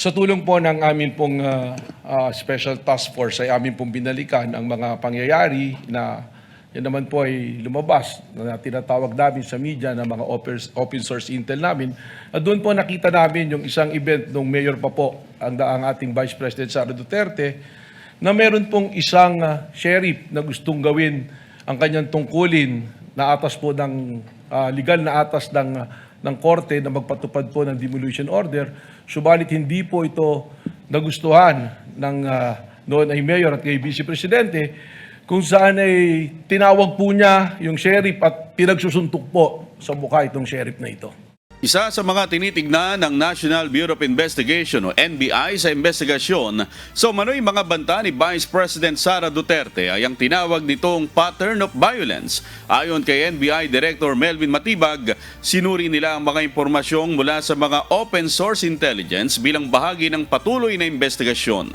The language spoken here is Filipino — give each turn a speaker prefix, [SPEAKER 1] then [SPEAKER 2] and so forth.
[SPEAKER 1] Sa tulong po ng amin pong Special Task Force ay amin pong binalikan ang mga pangyayari na yan naman po ay lumabas na tinatawag namin sa media na mga open source intel namin. At doon po nakita namin yung isang event nung mayor pa po ang ating Vice President Sara Duterte na meron pong isang sheriff na gustong gawin ang kanyang tungkulin na atas po ng legal na atas ng korte na magpatupad po ng demolition order. Subalit hindi po ito nagustuhan ng noon ay mayor at kay Vice Presidente, kung saan ay tinawag po niya yung sheriff at pinagsusuntok po sa mukha itong sheriff na ito.
[SPEAKER 2] Isa sa mga tinitignan ng National Bureau of Investigation o NBI sa investigasyon sa umano'y mga banta ni Vice President Sara Duterte ay ang tinawag nitong pattern of violence. Ayon kay NBI Director Melvin Matibag, sinuri nila ang mga impormasyong mula sa mga open source intelligence bilang bahagi ng patuloy na investigasyon.